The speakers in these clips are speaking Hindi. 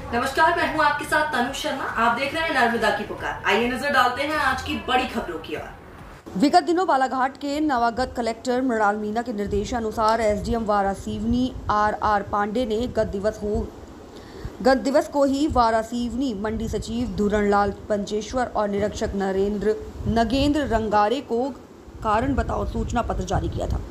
नमस्कार, मैं हूं आपके साथ तनु शर्मा। आप देख रहे हैं नर्मदा की पुकार। आइए नजर डालते हैं आज की बड़ी खबरों की ओर। विगत दिनों बालाघाट के नवागत कलेक्टर मृणाल मीना के निर्देशानुसार एसडीएम वारासिवनी आर पांडे ने गत दिवस को ही वारासिवनी मंडी सचिव धुरणलाल पंचेश्वर और निरीक्षक नगेंद्र रंगारे को कारण बताओ सूचना पत्र जारी किया था।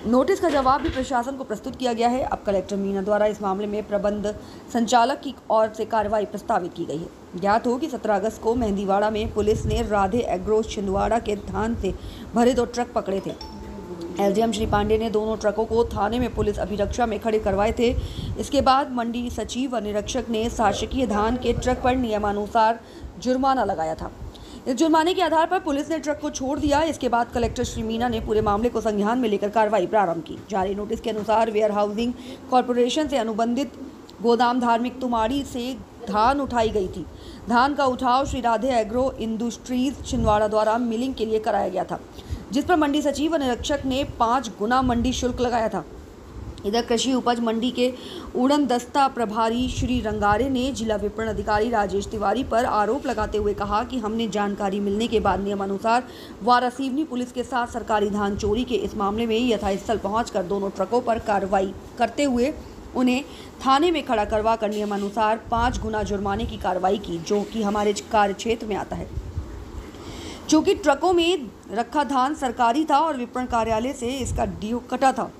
नोटिस का जवाब भी प्रशासन को प्रस्तुत किया गया है। अब कलेक्टर मीना द्वारा इस मामले में प्रबंध संचालक की ओर से कार्रवाई प्रस्तावित की गई है। ज्ञात हो कि 17 अगस्त को मेहंदीवाड़ा में पुलिस ने राधे एग्रो छिंदवाड़ा के धान से भरे 2 ट्रक पकड़े थे। एसडीएम श्री पांडे ने दोनों ट्रकों को थाने में पुलिस अभिरक्षा में खड़े करवाए थे। इसके बाद मंडी सचिव व निरीक्षक ने शासकीय धान के ट्रक पर नियमानुसार जुर्माना लगाया था। इस जुर्माने के आधार पर पुलिस ने ट्रक को छोड़ दिया। इसके बाद कलेक्टर श्री मीना ने पूरे मामले को संज्ञान में लेकर कार्रवाई प्रारंभ की। जारी नोटिस के अनुसार वेयर हाउसिंग कॉरपोरेशन से अनुबंधित गोदाम धार्मिक तुमाड़ी से धान उठाई गई थी। धान का उठाव श्री राधे एग्रो इंडस्ट्रीज छिंदवाड़ा द्वारा मिलिंग के लिए कराया गया था, जिस पर मंडी सचिव व निरीक्षक ने 5 गुना मंडी शुल्क लगाया था। इधर कृषि उपज मंडी के उड़न दस्ता प्रभारी श्री रंगारे ने जिला विपणन अधिकारी राजेश तिवारी पर आरोप लगाते हुए कहा कि हमने जानकारी मिलने के बाद नियमानुसार वारासिवनी पुलिस के साथ सरकारी धान चोरी के इस मामले में यथास्थल पहुंचकर दोनों ट्रकों पर कार्रवाई करते हुए उन्हें थाने में खड़ा करवा कर नियमानुसार 5 गुना जुर्माने की कार्रवाई की, जो कि हमारे कार्य क्षेत्र में आता है। चूँकि ट्रकों में रखा धान सरकारी था और विपणन कार्यालय से इसका ड्यू कटा था,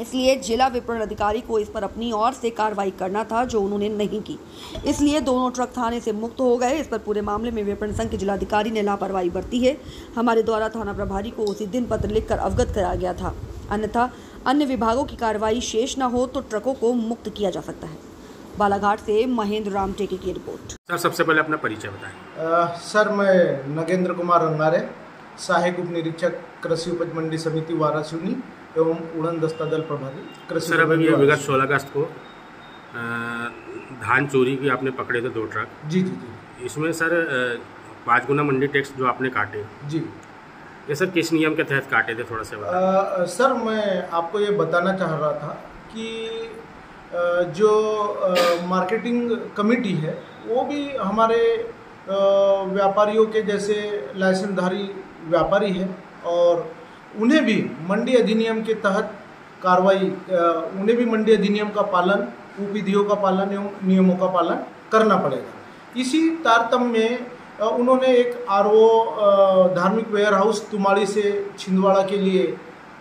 इसलिए जिला विपणन अधिकारी को इस पर अपनी ओर से कार्रवाई करना था, जो उन्होंने नहीं की। इसलिए दोनों ट्रक थाने से मुक्त हो गए। इस पर पूरे मामले में विपणन संघ के जिलाधिकारी ने लापरवाही बरती है। हमारे द्वारा थाना प्रभारी को उसी दिन पत्र लिखकर अवगत कराया गया था, अन्यथा अन्य विभागों की कार्रवाई शेष न हो तो ट्रकों को मुक्त किया जा सकता है। बालाघाट से महेंद्र राम टेके की रिपोर्ट। सर, सबसे पहले अपना परिचय बताएं। सर, मैं नगेंद्र कुमार रंगारे, सहायक उप निरीक्षक कृषि उपज मंडी समिति वारासिवनी एवं उड़न दस्ता दल प्रभारी। सर, अभी विगत 16 अगस्त को धान चोरी की आपने पकड़े थे 2 ट्रक। जी जी जी। इसमें सर 5 गुना मंडी टैक्स जो आपने काटे जी, ये सर किस नियम के तहत काटे थे, थोड़ा सा बताएं। सर, मैं आपको ये बताना चाह रहा था कि जो मार्केटिंग कमेटी है वो भी हमारे व्यापारियों के जैसे लाइसेंसधारी व्यापारी है और उन्हें भी मंडी अधिनियम के तहत कार्रवाई, उन्हें भी मंडी अधिनियम का पालन, उपविधियों का पालन एवं नियमों का पालन करना पड़ेगा। इसी तारतम्य में उन्होंने एक आरओ धार्मिक वेयर हाउस तुमाड़ी से छिंदवाड़ा के लिए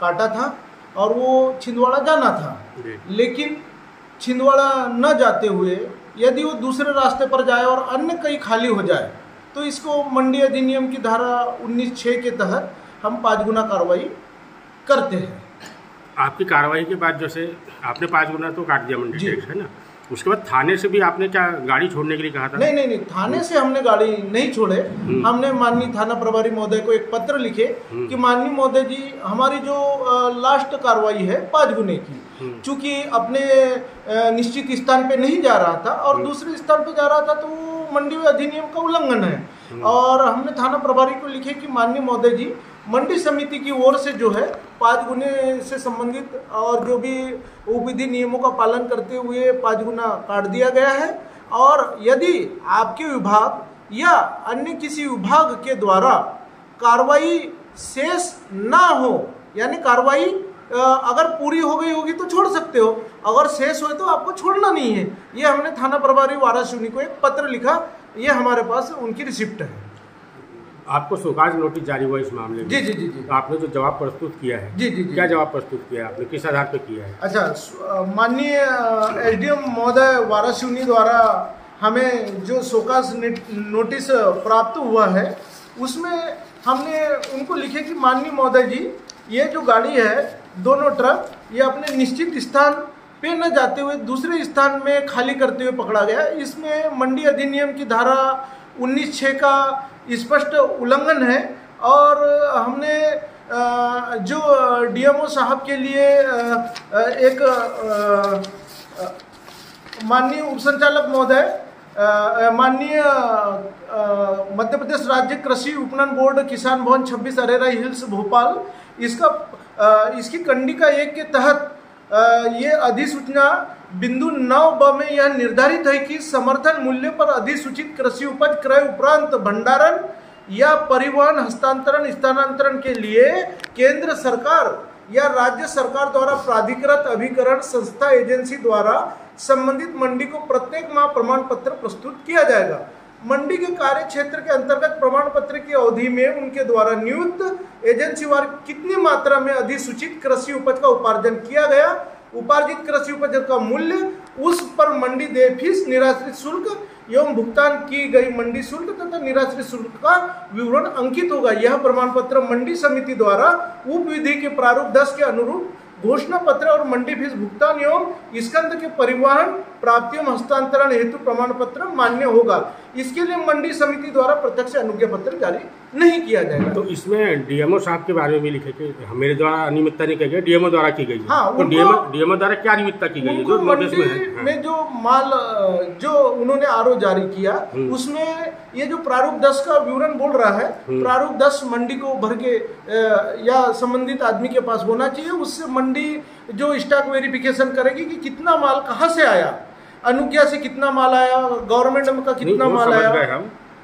काटा था और वो छिंदवाड़ा जाना था, लेकिन छिंदवाड़ा न जाते हुए यदि वो दूसरे रास्ते पर जाए और अन्य कहीं खाली हो जाए तो इसको मंडी अधिनियम की धारा 19(6) के तहत हम 5 गुना कार्रवाई करते हैं। आपकी कार्रवाई के बाद जैसे आपने 5 गुना तो काट दिया मंडी टैक्स, है ना, उसके बाद थाने से भी आपने क्या गाड़ी छोड़ने के लिए कहा था? नहीं, थाने से हमने गाड़ी नहीं छोड़े। हमने माननीय थाना प्रभारी महोदय को एक पत्र लिखे कि माननीय महोदय जी, हमारी जो लास्ट कार्रवाई है 5 गुने की, चूंकि अपने निश्चित स्थान पे नहीं जा रहा था और दूसरे स्थान पे जा रहा था तो वो मंडी अधिनियम का उल्लंघन है। और हमने थाना प्रभारी को लिखे कि माननीय महोदय जी, मंडी समिति की ओर से जो है 5 गुने से संबंधित और जो भी उपविधि नियमों का पालन करते हुए 5 गुना काट दिया गया है और यदि आपके विभाग या अन्य किसी विभाग के द्वारा कार्रवाई शेष ना हो, यानी कार्रवाई अगर पूरी हो गई होगी तो छोड़ सकते हो, अगर शेष हो तो आपको छोड़ना नहीं है। ये हमने थाना प्रभारी वारासिवनी को एक पत्र लिखा, ये हमारे पास उनकी रिसिप्ट है। आपको शोकाज नोटिस जारी हुआ इस मामले में? जी जी जी जी। तो आपने जो जवाब प्रस्तुत किया है, जी जी जी, क्या जवाब प्रस्तुत किया है आपने, किस आधार पर किया है? अच्छा, माननीय एसडीएम महोदय वारासिवनी द्वारा हमें जो शोकाज नोटिस प्राप्त हुआ है उसमें हमने उनको लिखे कि माननीय महोदय जी, ये जो गाड़ी है, दोनों ट्रक, ये अपने निश्चित स्थान पे न जाते हुए दूसरे स्थान में खाली करते हुए पकड़ा गया। इसमें मंडी अधिनियम की धारा 19(6) का स्पष्ट उल्लंघन है और हमने जो डीएमओ साहब के लिए एक माननीय उपसंचालक महोदय, माननीय मध्य प्रदेश राज्य कृषि विपणन बोर्ड किसान भवन 26 अरेरा हिल्स भोपाल, इसकी कंडिका 1 के तहत ये अधिसूचना बिंदु 9 में यह निर्धारित है कि समर्थन मूल्य पर अधिसूचित कृषि उपज क्रय उपरांत भंडारण या परिवहन हस्तांतरण स्थानांतरण के लिए केंद्र सरकार या राज्य सरकार द्वारा प्राधिकृत अभिकरण संस्था एजेंसी द्वारा संबंधित मंडी को प्रत्येक माह प्रमाण पत्र प्रस्तुत किया जाएगा। मंडी के कार्य क्षेत्र के अंतर्गत प्रमाण पत्र की अवधि में उनके द्वारा नियुक्त एजेंसी वार कितनी मात्रा में अधिसूचित कृषि उपज का उपार्जन किया गया, उपार्जित कृषि उपज का मूल्य, उस पर मंडी देय फीस, निराश्रित शुल्क एवं भुगतान की गई मंडी शुल्क तथा निराश्रित शुल्क का विवरण अंकित होगा। यह प्रमाण पत्र मंडी समिति द्वारा उप विधि के प्रारूप 10 के अनुरूप घोषणा पत्र और मंडी फीस भुगतान एवं स्कंद के परिवहन प्राप्ति एवं हस्तांतरण हेतु प्रमाण पत्र मान्य होगा। इसके लिए मंडी समिति द्वारा प्रत्यक्ष अनुज्ञा पत्र जारी नहीं किया जाएगा। तो इसमें डीएमओ साहब के बारे में भी लिखे कि मेरे द्वारा अनियमितता नहीं की गई, डीएमओ द्वारा की गई है। हाँ, तो डीएमओ द्वारा क्या अनियमितता की गई है जो नोटिस में है? में जो माल जो उन्होंने आरओ जारी किया उसमें ये जो प्रारूप 10 का विवरण बोल रहा है, प्रारूप 10 मंडी को भर के या संबंधित आदमी के पास होना चाहिए। उससे मंडी जो स्टॉक वेरिफिकेशन करेगी कि कितना माल कहाँ से आया, अनुज्ञा से कितना माल आया, गवर्नमेंट का कितना माल आया।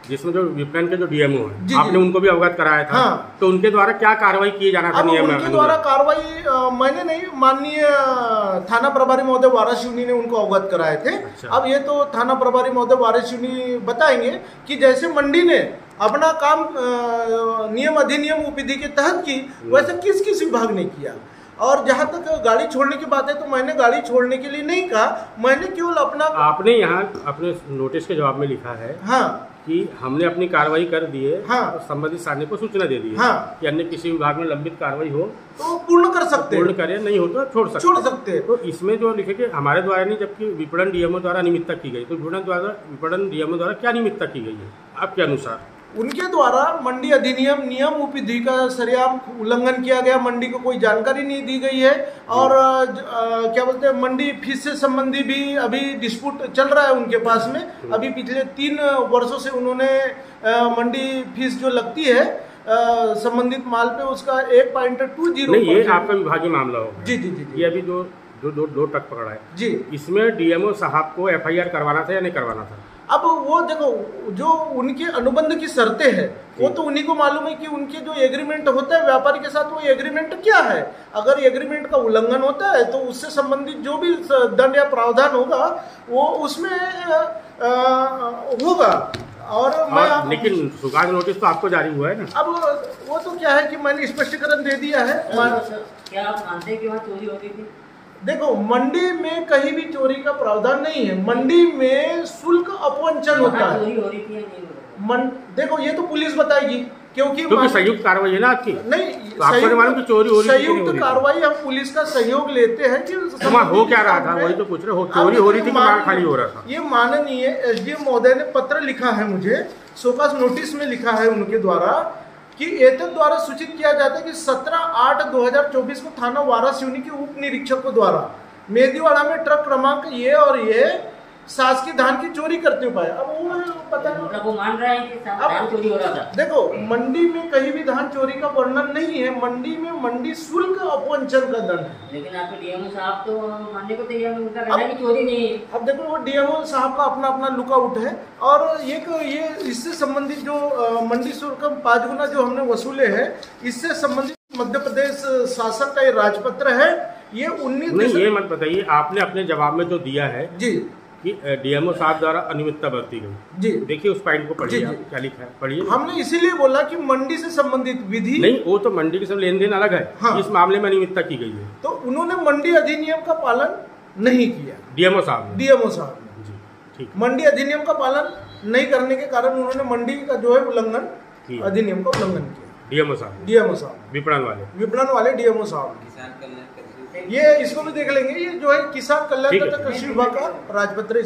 जिसमें जो विपणन के जो डीएमओ है आपने उनको भी अवगत कराया था। हाँ। तो उनके द्वारा क्या कार्रवाई किए जाना था? नियम उनके द्वारा कार्रवाई मैंने नहीं, माननीय थाना प्रभारी महोदय वाराशिवनी ने उनको अवगत कराए थे। अच्छा। अब ये तो थाना प्रभारी महोदय वाराशिवनी बताएंगे कि जैसे मंडी ने अपना काम नियम अधिनियम उपविधि के तहत की, वैसे किस किस विभाग ने किया। और जहां तक गाड़ी छोड़ने की बात है तो मैंने गाड़ी छोड़ने के लिए नहीं कहा, मैंने केवल अपना, आपने यहाँ अपने नोटिस के जवाब में लिखा है हाँ कि हमने अपनी कार्रवाई कर दी है, हाँ, और संबंधित साधने को सूचना दे दी है, हाँ, कि अन्य किसी विभाग में लंबित कार्रवाई हो तो पूर्ण कर सकते हैं, पूर्ण करें, नहीं हो तो छोड़ सकते हैं। तो इसमें जो लिखे कि हमारे द्वारा नहीं, जबकि विपणन डीएमओ द्वारा अनियमितता की गई, तो विपणन डीएमओ द्वारा क्या अनियमितता की गई है आपके अनुसार? उनके द्वारा मंडी अधिनियम नियम उपविधि का सरेआम उल्लंघन किया गया, मंडी को कोई जानकारी नहीं दी गई है। और क्या बोलते हैं, मंडी फीस से संबंधी भी अभी डिस्प्यूट चल रहा है उनके पास में। अभी पिछले 3 वर्षों से उन्होंने मंडी फीस जो लगती है संबंधित माल पे उसका 1.20 नहीं, ये आपका विभागीय मामला होगा। जी जी जी, ये अभी दो ट्रक पकड़ा है जी, इसमें डीएमओ साहब को एफआईआर करवाना था या नहीं करवाना था? अब वो देखो, जो उनके अनुबंध की शर्तें हैं वो तो उन्हीं को मालूम है कि उनके जो एग्रीमेंट होता है व्यापारी के साथ, वो एग्रीमेंट क्या है। अगर एग्रीमेंट का उल्लंघन होता है तो उससे संबंधित जो भी दंड या प्रावधान होगा वो उसमें होगा। और लेकिन सुकाज नोटिस तो आपको जारी हुआ है ना। अब वो तो क्या है कि मैंने स्पष्टीकरण दे दिया है। क्या आप मानते हैं कि वहाँ चोरी होती थी? देखो, मंडी में कहीं भी चोरी का प्रावधान नहीं है, मंडी में शुल्क अपवंचन होता है। चोरी हो रही थी या नहीं? देखो, ये तो पुलिस बताएगी, क्योंकि संयुक्त कार्रवाई है ना आपकी। नहीं, तो आपको मालूम कि चोरी हो रही है? संयुक्त कार्रवाई हम पुलिस का सहयोग लेते हैं कि हो क्या रहा था, वही तो पूछ रहे हो। चोरी हो रही थी कि माल खाली हो रहा था? ये माननीय एसडीएम महोदय ने पत्र लिखा है मुझे, शोकास नोटिस में लिखा है उनके द्वारा कि एतद द्वारा सूचित किया जाता है कि 17/8/2024 को थाना वारासिवनी के उप निरीक्षकों द्वारा मेदीवाड़ा में ट्रक क्रमांक ये और ये शासकीय धान की चोरी करते हुए पाया। अब वो पता नहीं, मतलब वो मान रहा है कि धान चोरी हो रहा था। देखो, मंडी में कहीं भी धान चोरी का वर्णन नहीं है, मंडी में मंडी शुल्क अपवंचन का दंड है। लेकिन आपके डीएमओ साहब तो मानने को तैयार नहीं, उनका कहना है कि चोरी नहीं है। अब देखो, वो डीएमओ साहब का अपना अपना लुकआउट है। और ये इससे संबंधित जो मंडी शुल्क 5 गुना जो हमने वसूले हैं, इससे संबंधित मध्य प्रदेश शासन का ये राजपत्र है। ये 19 नहीं, ये मत बताइए, आपने अपने जवाब में जो दिया है जी कि डीएमओ साहब द्वारा अनियमितता बरती गई जी, देखिए उस पॉइंट को पढ़िए, क्या लिखा है पढ़िए। हमने इसीलिए बोला कि मंडी से संबंधित विधि नहीं, वो तो मंडी के सब लेन देन अलग है। हाँ। इस मामले में अनियमितता की गई है तो उन्होंने मंडी अधिनियम का पालन नहीं किया। डीएमओ साहब जी, ठीक, मंडी अधिनियम का पालन नहीं करने के कारण उन्होंने मंडी का जो है उल्लंघन, अधिनियम का उल्लंघन किया। डीएमओ साहब विपणन वाले डीएमओ साहब, ये इसको भी देख लेंगे। ये जो है किसान कल्याण तथा कृषि विभाग का राजपत्र।